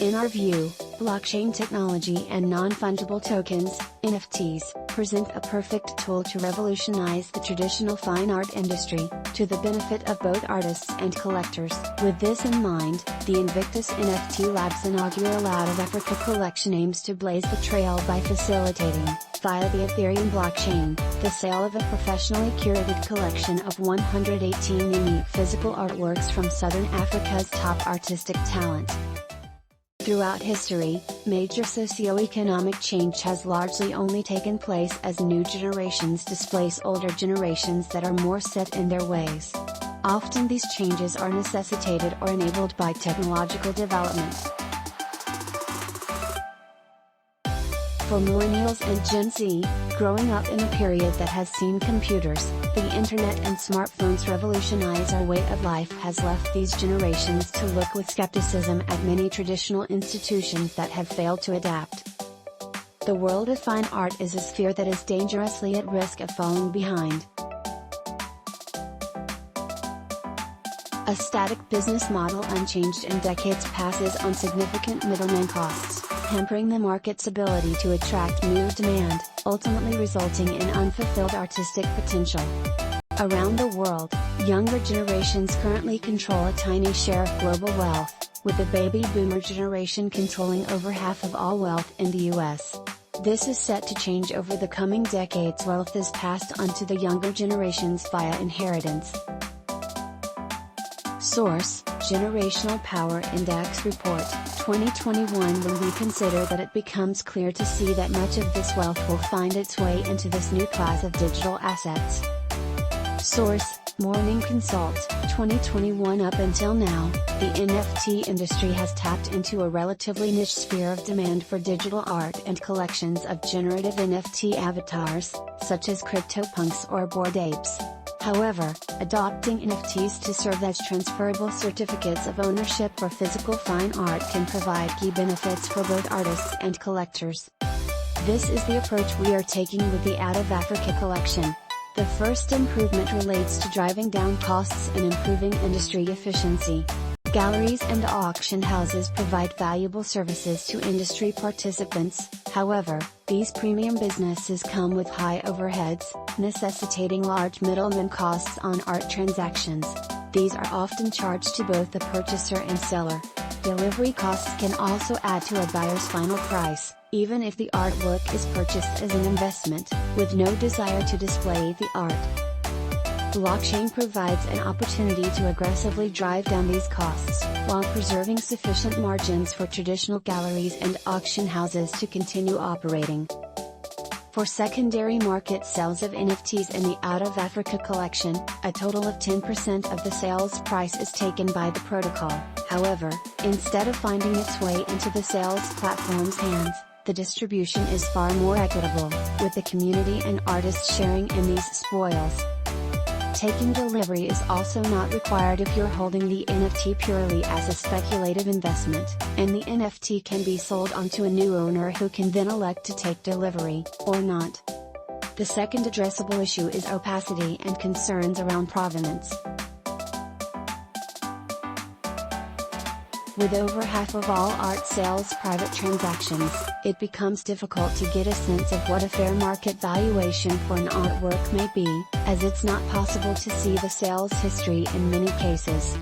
In our view, blockchain technology and non-fungible tokens, NFTs, present a perfect tool to revolutionize the traditional fine art industry, to the benefit of both artists and collectors. With this in mind, the Invictus NFT Lab's inaugural Out of Africa collection aims to blaze the trail by facilitating, via the Ethereum blockchain, the sale of a professionally curated collection of 118 unique physical artworks from Southern Africa's top artistic talent. Throughout history, major socio-economic change has largely only taken place as new generations displace older generations that are more set in their ways. Often these changes are necessitated or enabled by technological development. For millennials and Gen Z, growing up in a period that has seen computers, the internet and smartphones revolutionize our way of life has left these generations to look with skepticism at many traditional institutions that have failed to adapt. The world of fine art is a sphere that is dangerously at risk of falling behind. A static business model unchanged in decades passes on significant middleman costs, hampering the market's ability to attract new demand, ultimately resulting in unfulfilled artistic potential. Around the world, younger generations currently control a tiny share of global wealth, with the baby boomer generation controlling over half of all wealth in the US. This is set to change over the coming decades. Wealth is passed on to the younger generations via inheritance. Source: Generational Power Index Report, 2021. When we consider that it becomes clear to see that much of this wealth will find its way into this new class of digital assets. Source: Morning Consult, 2021. Up until now, the NFT industry has tapped into a relatively niche sphere of demand for digital art and collections of generative NFT avatars, such as CryptoPunks or Bored Apes. However, adopting NFTs to serve as transferable certificates of ownership for physical fine art can provide key benefits for both artists and collectors. This is the approach we are taking with the Out of Africa collection. The first improvement relates to driving down costs and improving industry efficiency. Galleries and auction houses provide valuable services to industry participants, however, these premium businesses come with high overheads, necessitating large middleman costs on art transactions. These are often charged to both the purchaser and seller. Delivery costs can also add to a buyer's final price, even if the artwork is purchased as an investment, with no desire to display the art. Blockchain provides an opportunity to aggressively drive down these costs, while preserving sufficient margins for traditional galleries and auction houses to continue operating. For secondary market sales of NFTs in the Out of Africa collection, a total of 10% of the sales price is taken by the protocol. However, instead of finding its way into the sales platform's hands, the distribution is far more equitable, with the community and artists sharing in these spoils. Taking delivery is also not required if you're holding the NFT purely as a speculative investment, and the NFT can be sold onto a new owner who can then elect to take delivery, or not. The second addressable issue is opacity and concerns around provenance. With over half of all art sales private transactions, it becomes difficult to get a sense of what a fair market valuation for an artwork may be, as it's not possible to see the sales history in many cases.